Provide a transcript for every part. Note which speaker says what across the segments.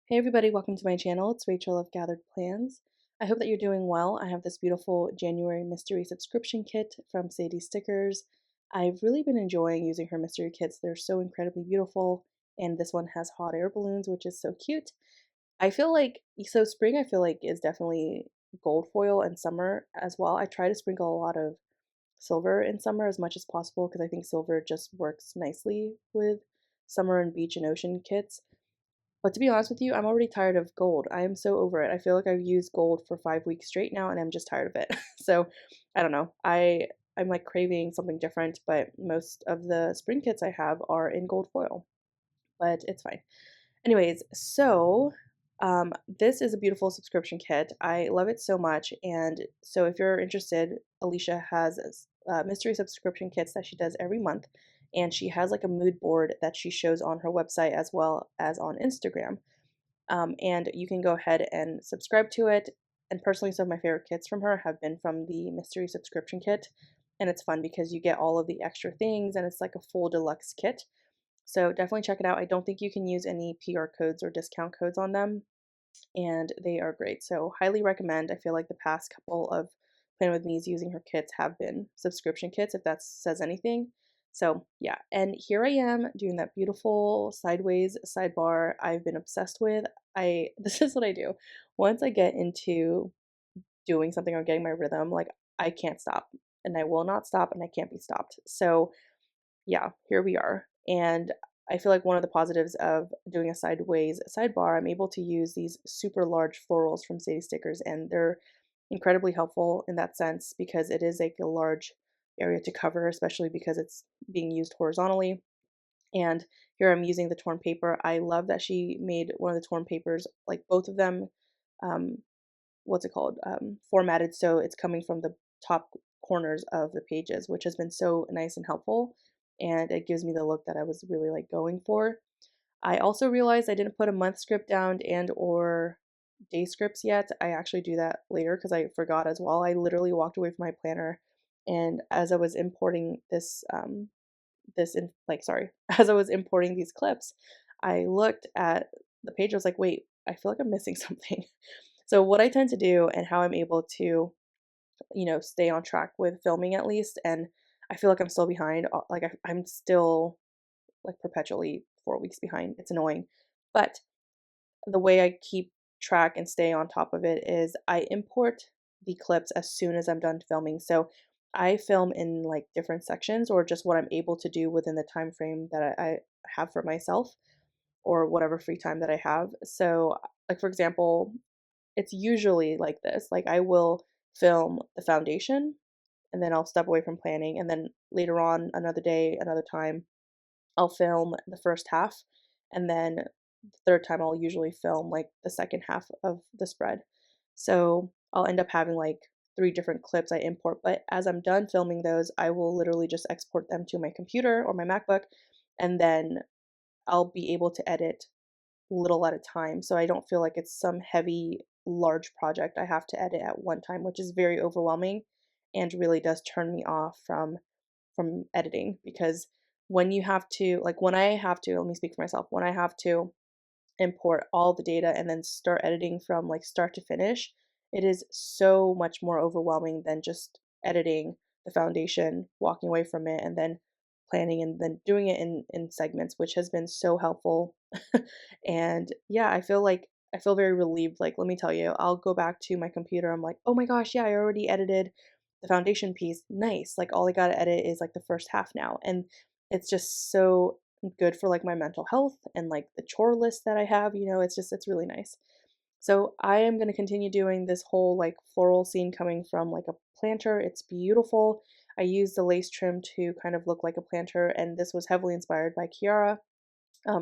Speaker 1: Hey everybody, welcome to my channel. It's Rachel of Gathered Plans. I hope that you're doing well. I have this beautiful January mystery subscription kit from Sadie Stickers. I've really been enjoying using her mystery kits. They're so incredibly beautiful, and this one has hot air balloons, which is so cute. I feel like spring I feel like is definitely gold foil, and summer as well. I try to sprinkle a lot of silver in summer as much as possible because I think silver just works nicely with summer and beach and ocean kits. But to be honest with you, I'm already tired of gold. I am so over it. I feel like I've used gold for 5 weeks straight now and I'm just tired of it. So I don't know. I'm like craving something different, but most of the spring kits I have are in gold foil. But it's fine. Anyways, so this is a beautiful subscription kit. I love it so much. And so if you're interested, Alicia has mystery subscription kits that she does every month. And she has like a mood board that she shows on her website as well as on Instagram. And you can go ahead and subscribe to it. And personally, some of my favorite kits from her have been from the mystery subscription kit. And it's fun because you get all of the extra things and it's like a full deluxe kit. So definitely check it out. I don't think you can use any PR codes or discount codes on them, and they are great. So highly recommend. I feel like the past couple of Plan With Me's using her kits have been subscription kits, if that says anything. So yeah, and here I am doing that beautiful sideways sidebar I've been obsessed with. This is what I do. Once I get into doing something or getting my rhythm, like I can't stop and I will not stop and I can't be stopped. So yeah, here we are. And I feel like one of the positives of doing a sideways sidebar, I'm able to use these super large florals from Sadie Stickers, and they're incredibly helpful in that sense because it is like a large area to cover, especially because it's being used horizontally. And here I'm using the torn paper. I love that she made one of the torn papers, like both of them, um, what's it called, formatted so it's coming from the top corners of the pages, which has been so nice and helpful. And it gives me the look that I was really like going for. I also realized I didn't put a month script down and or day scripts yet. I actually do that later because I forgot as well. I literally walked away from my planner, and as I was importing as I was importing these clips, I looked at the page. I was like, wait, I feel like I'm missing something. So what I tend to do and how I'm able to, stay on track with filming at least, and I feel like I'm still behind. Like I'm still like perpetually 4 weeks behind. It's annoying, but the way I keep track and stay on top of it is I import the clips as soon as I'm done filming. So I film in like different sections or just what I'm able to do within the time frame that I have for myself or whatever free time that I have. So like for example, it's usually like this. Like I will film the foundation and then I'll step away from planning and then later on another day, another time, I'll film the first half and then the third time I'll usually film like the second half of the spread. So I'll end up having like three different clips I import, but as I'm done filming those, I will literally just export them to my computer or my MacBook and then I'll be able to edit little at a time. So I don't feel like it's some heavy, large project I have to edit at one time, which is very overwhelming and really does turn me off from editing because when you have to like when I have to, let me speak for myself, when I have to import all the data and then start editing from like start to finish, it is so much more overwhelming than just editing the foundation, walking away from it, and then planning and then doing it in segments, which has been so helpful. And yeah, I feel very relieved. Like, let me tell you, I'll go back to my computer. I'm like, oh my gosh, yeah, I already edited the foundation piece. Nice. Like, all I got to edit is like the first half now. And it's just so good for like my mental health and like the chore list that I have, it's really nice. So I am going to continue doing this whole like floral scene coming from like a planter. It's beautiful. I used the lace trim to kind of look like a planter, and this was heavily inspired by Kiara.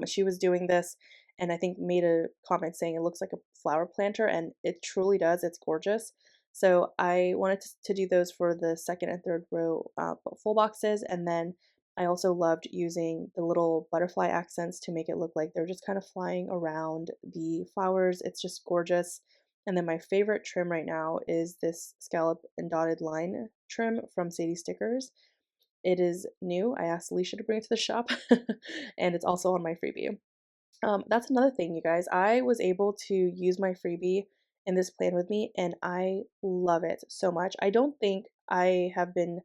Speaker 1: She was doing this and I think made a comment saying it looks like a flower planter, and it truly does. It's gorgeous. So I wanted to do those for the second and third row full boxes, and then I also loved using the little butterfly accents to make it look like they're just kind of flying around the flowers. It's just gorgeous. And then my favorite trim right now is this scallop and dotted line trim from Sadie Stickers. It is new. I asked Alicia to bring it to the shop, and it's also on my freebie. That's another thing, you guys. I was able to use my freebie in this plan with me, and I love it so much. I don't think I have been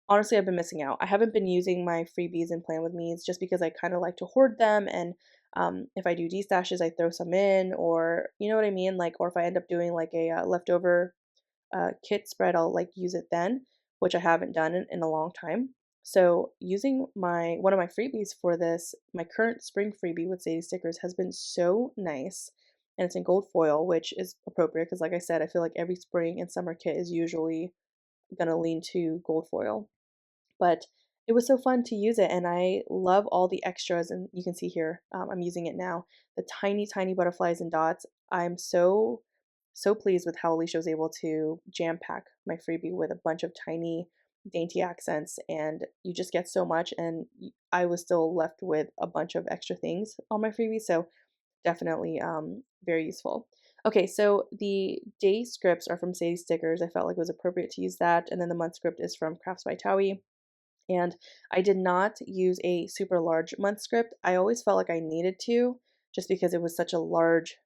Speaker 1: honestly, I've been missing out. I haven't been using my freebies and plan with me's just because I kind of like to hoard them. And if I do destashes, I throw some in, or you know what I mean? Like, or if I end up doing like a leftover kit spread, I'll like use it then, which I haven't done in a long time. So using my one of my freebies for this, my current spring freebie with Sadie stickers has been so nice. And it's in gold foil, which is appropriate because like I said, I feel like every spring and summer kit is usually gonna lean to gold foil. But it was so fun to use it, and I love all the extras, and you can see here, I'm using it now. The tiny, tiny butterflies and dots. I'm so pleased with how Alicia was able to jam pack my freebie with a bunch of tiny, dainty accents, and you just get so much, and I was still left with a bunch of extra things on my freebie, so definitely very useful. Okay, so the day scripts are from Sadie Stickers. I felt like it was appropriate to use that, and then the month script is from Crafts by Towie. And I did not use a super large month script. I always felt like I needed to just because it was such a large,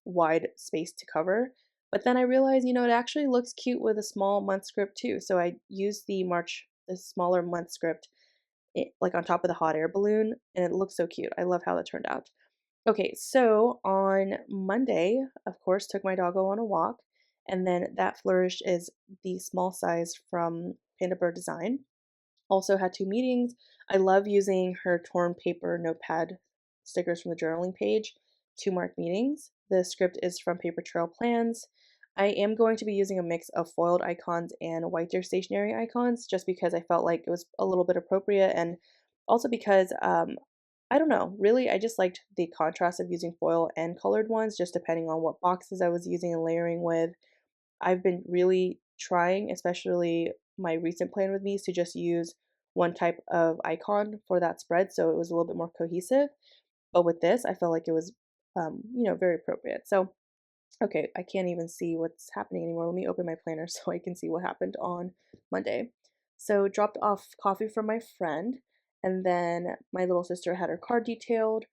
Speaker 1: wide space to cover. But then I realized, it actually looks cute with a small month script too. So I used the smaller month script, like on top of the hot air balloon, and it looks so cute. I love how that turned out. Okay, so on Monday, of course, took my doggo on a walk, and then that flourish is the small size from Panda Bird Design. Also had 2 meetings. I love using her torn paper notepad stickers from the journaling page to mark meetings. The script is from Paper Trail Plans. I am going to be using a mix of foiled icons and white deer stationery icons just because I felt like it was a little bit appropriate, and also because I don't know, really I just liked the contrast of using foil and colored ones just depending on what boxes I was using and layering with. I've been really trying, especially my recent plan with me, is to just use one type of icon for that spread, so it was a little bit more cohesive. But with this, I felt like it was, very appropriate. So, okay, I can't even see what's happening anymore. Let me open my planner so I can see what happened on Monday. So, dropped off coffee from my friend, and then my little sister had her car detailed,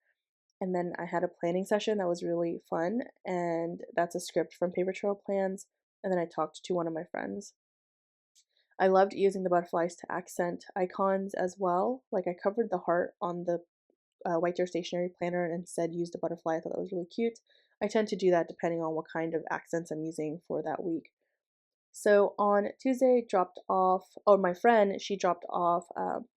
Speaker 1: and then I had a planning session that was really fun, and that's a script from Paper Trail Plans. And then I talked to one of my friends. I loved using the butterflies to accent icons as well. Like I covered the heart on the White Deer Stationery Planner and instead used a butterfly. I thought that was really cute. I tend to do that depending on what kind of accents I'm using for that week. So on Tuesday, my friend, she dropped off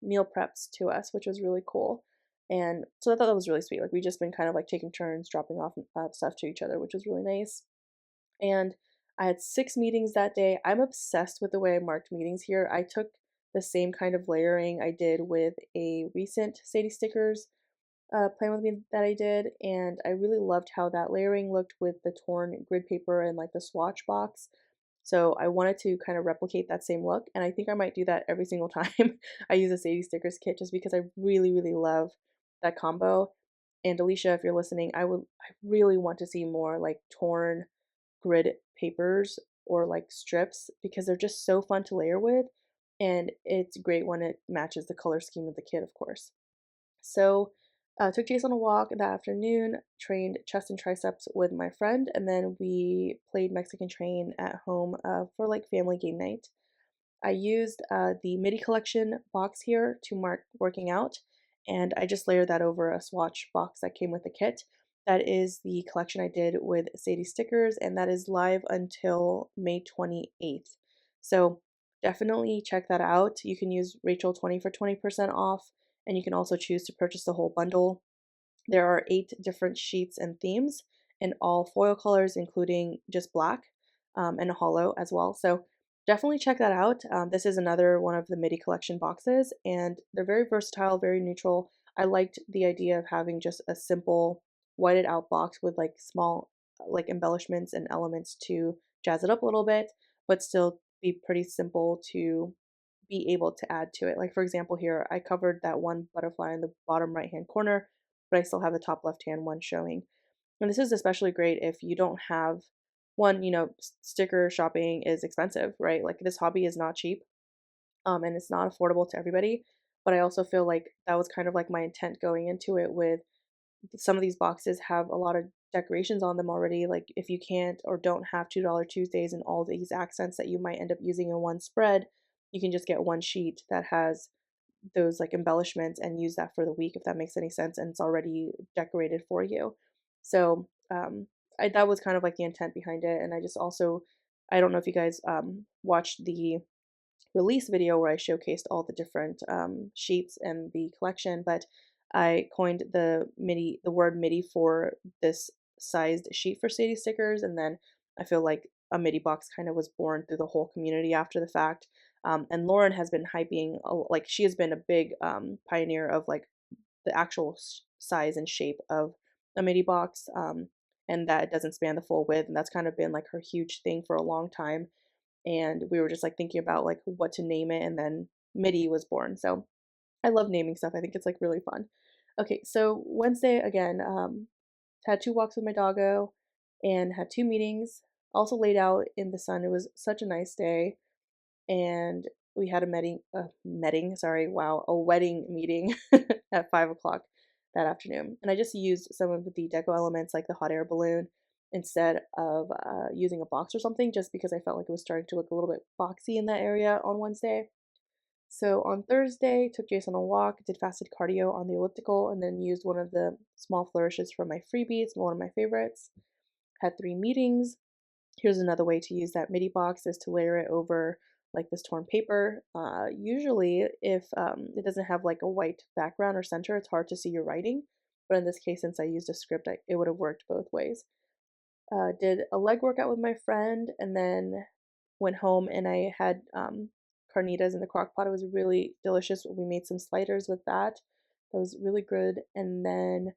Speaker 1: meal preps to us, which was really cool. And so I thought that was really sweet. Like we just been kind of like taking turns dropping off stuff to each other, which was really nice. And I had 6 meetings that day. I'm obsessed with the way I marked meetings here. I took the same kind of layering I did with a recent Sadie Stickers plan with me that I did, and I really loved how that layering looked with the torn grid paper and like the swatch box. So I wanted to kind of replicate that same look, and I think I might do that every single time I use a Sadie Stickers kit just because I really, really love that combo. And Alicia, if you're listening, I really want to see more like torn grid papers or like strips because they're just so fun to layer with, and it's great when it matches the color scheme of the kit, of course. So took Jason on a walk that afternoon, trained chest and triceps with my friend, and then we played Mexican Train at home for like family game night. I used the Midi collection box here to mark working out, and I just layered that over a swatch box that came with the kit. That is the collection I did with Sadie Stickers, and that is live until May 28th. So definitely check that out. You can use Rachel20 for 20% off, and you can also choose to purchase the whole bundle. There are 8 different sheets and themes in all foil colors, including just black and a hollow as well. So definitely check that out. This is another one of the Midi collection boxes, and they're very versatile, very neutral. I liked the idea of having just a simple whited out box with like small like embellishments and elements to jazz it up a little bit, but still be pretty simple to be able to add to it. Like for example here, I covered that one butterfly in the bottom right hand corner, but I still have the top left hand one showing. And this is especially great if you don't have one, sticker shopping is expensive, right? Like this hobby is not cheap, and it's not affordable to everybody. But I also feel like that was kind of like my intent going into it with some of these boxes have a lot of decorations on them already. Like if you can't or don't have $2 Tuesdays and all these accents that you might end up using in one spread, you can just get one sheet that has those like embellishments and use that for the week, if that makes any sense, and it's already decorated for you. So that was kind of like the intent behind it. And I just also, I don't know if you guys watched the release video where I showcased all the different sheets and the collection, but I coined the word Midi for this sized sheet for Sadie stickers, and then I feel like a Midi box kind of was born through the whole community after the fact. And Lauren has been hyping, like she has been a big pioneer of like the actual size and shape of a Midi box, and that it doesn't span the full width, and that's kind of been like her huge thing for a long time. And we were just like thinking about like what to name it, and then Midi was born. So I love naming stuff. I think it's like really fun. Okay, so Wednesday again, had 2 walks with my doggo and had 2 meetings. Also laid out in the sun. It was such a nice day, and we had a wedding meeting at 5 o'clock that afternoon. And I just used some of the deco elements like the hot air balloon instead of using a box or something, just because I felt like it was starting to look a little bit boxy in that area on Wednesday. So on Thursday, took Jason on a walk, did fasted cardio on the elliptical, and then used one of the small flourishes from my freebies, one of my favorites. Had 3 meetings. Here's another way to use that Midi box is to layer it over like this torn paper. Usually, if it doesn't have like a white background or center, it's hard to see your writing. But in this case, since I used a script, it would have worked both ways. Did a leg workout with my friend, and then went home and I had carnitas in the crock pot. It was really delicious. We made some sliders with that. That was really good. And then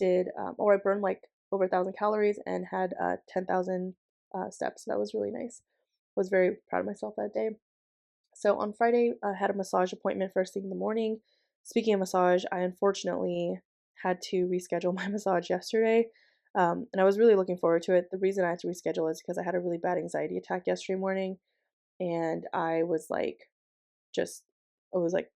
Speaker 1: I burned like over 1,000 calories and had 10,000 steps. So that was really nice. Was very proud of myself that day. So on Friday, I had a massage appointment first thing in the morning. Speaking of massage, I unfortunately had to reschedule my massage yesterday. And I was really looking forward to it. The reason I had to reschedule is because I had a really bad anxiety attack yesterday morning. And I was like, just, it was like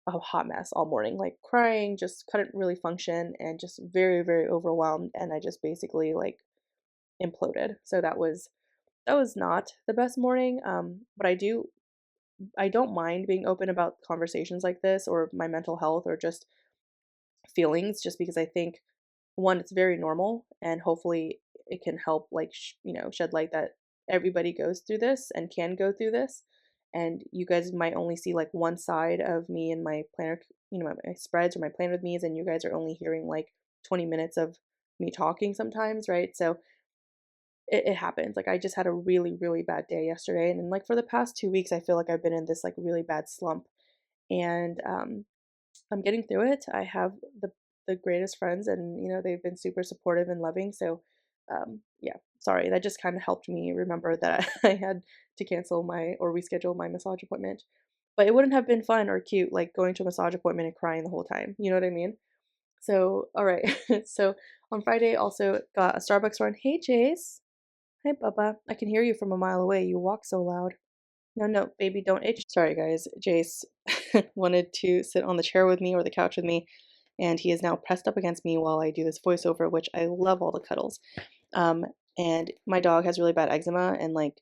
Speaker 1: a hot mess all morning, like crying, just couldn't really function and just very, very overwhelmed. And I just basically like imploded. So that was not the best morning. But I don't mind being open about conversations like this or my mental health or just feelings, just because I think one, it's very normal, and hopefully it can help like shed light that everybody goes through this and can go through this. And you guys might only see like one side of me and my planner, my spreads or my plan with me's, and you guys are only hearing like 20 minutes of me talking sometimes, right? So it happens. Like I just had a really, really bad day yesterday. And then like for the past 2 weeks, I feel like I've been in this like really bad slump. And I'm getting through it. I have the greatest friends, and they've been super supportive and loving. So yeah, sorry. That just kind of helped me remember that I had to cancel my or reschedule my massage appointment. But it wouldn't have been fun or cute like going to a massage appointment and crying the whole time. You know what I mean? So, all right. So on Friday, also got a Starbucks run. Hey, Chase. Hi, Bubba. I can hear you from a mile away. You walk so loud. No, no, baby, don't itch. Sorry, guys. Jace wanted to sit on the chair with me or the couch with me, and he is now pressed up against me while I do this voiceover, which I love all the cuddles. Um, and my dog has really bad eczema, and like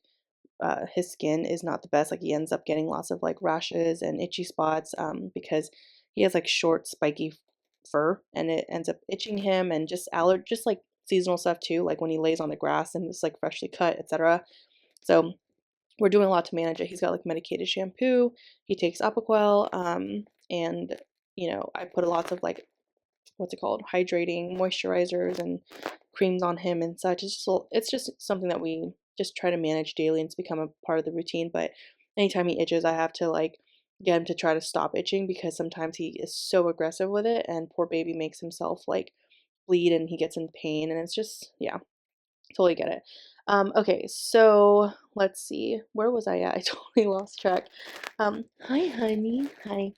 Speaker 1: his skin is not the best. Like he ends up getting lots of like rashes and itchy spots because he has like short, spiky fur, and it ends up itching him, and just like seasonal stuff too, like when he lays on the grass and it's like freshly cut, etc. So we're doing a lot to manage it. He's got like medicated shampoo. He takes Apoquel, and I put a lots of like what's it called, hydrating moisturizers and creams on him and such. It's just something that we just try to manage daily, and it's become a part of the routine. But anytime he itches, I have to like get him to try to stop itching, because sometimes he is so aggressive with it, and poor baby makes himself like bleed and he gets in pain, and it's just, yeah, totally get it. Okay, so let's see. Where was I at? I totally lost track. Hi, honey. Hi.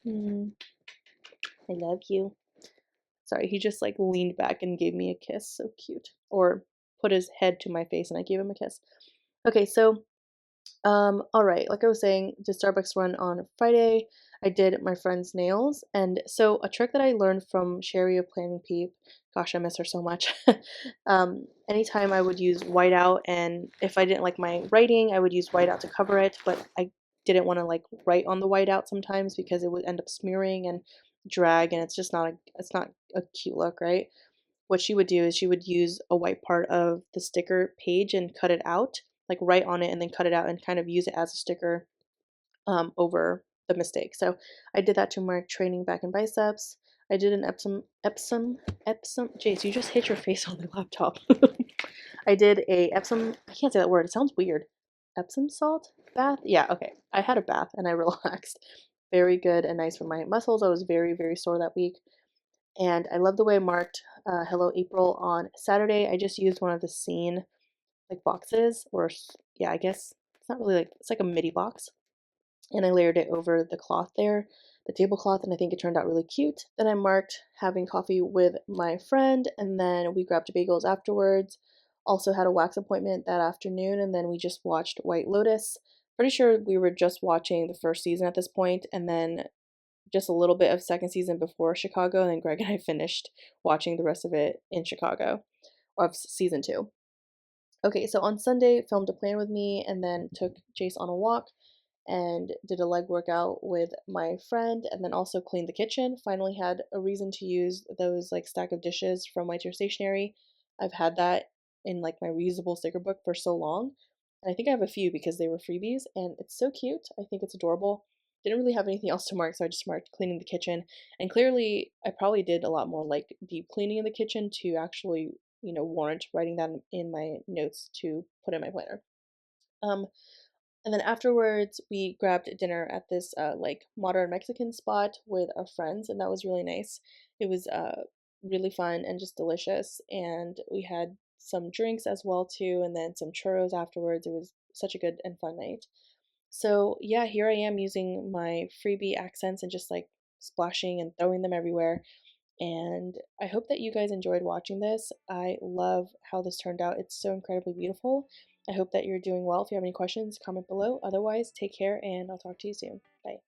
Speaker 1: I love you. Sorry, he just like leaned back and gave me a kiss. So cute. Or put his head to my face and I gave him a kiss. Okay, so all right, like I was saying, did Starbucks run on Friday. I did my friend's nails, and so a trick that I learned from Sherry of Planning Peep, gosh, I miss her so much. Anytime I would use whiteout, and if I didn't like my writing, I would use whiteout to cover it, but I didn't want to like write on the whiteout sometimes because it would end up smearing and drag, and it's not a cute look, right? What she would do is she would use a white part of the sticker page and cut it out, like write on it and then cut it out and kind of use it as a sticker over the mistake. So I did that to mark training back and biceps. I did an Jace, you just hit your face on the laptop. I did a Epsom, I can't say that word, it sounds weird. Epsom salt bath? Yeah, okay. I had a bath and I relaxed. Very good and nice for my muscles. I was very, very sore that week. And I love the way I marked Hello April on Saturday. I just used one of the scene like boxes, or yeah, I guess it's not really like, it's like a midi box, and I layered it over the cloth there, the tablecloth, and I think it turned out really cute. Then I marked having coffee with my friend, and then we grabbed bagels afterwards. Also had a wax appointment that afternoon, and then we just watched White Lotus. Pretty sure we were just watching the first season at this point, and then just a little bit of second season before Chicago, and then Greg and I finished watching the rest of it in Chicago of season 2. Okay, so on Sunday, filmed a plan with me, and then took Jace on a walk and did a leg workout with my friend, and then also cleaned the kitchen. Finally had a reason to use those like stack of dishes from White Tier Stationery. I've had that in like my reusable sticker book for so long. And I think I have a few because they were freebies, and it's so cute. I think it's adorable. Didn't really have anything else to mark, so I just marked cleaning the kitchen. And clearly, I probably did a lot more like deep cleaning in the kitchen to actually, warrant writing that in my notes to put in my planner. Um, and then afterwards, we grabbed dinner at this like modern Mexican spot with our friends, and that was really nice. It was really fun and just delicious, and we had some drinks as well too, and then some churros afterwards. It was such a good and fun night. So yeah, here I am using my freebie accents and just like splashing and throwing them everywhere. And I hope that you guys enjoyed watching this. I love how this turned out. It's so incredibly beautiful. I hope that you're doing well. If you have any questions, comment below. Otherwise, take care and I'll talk to you soon. Bye.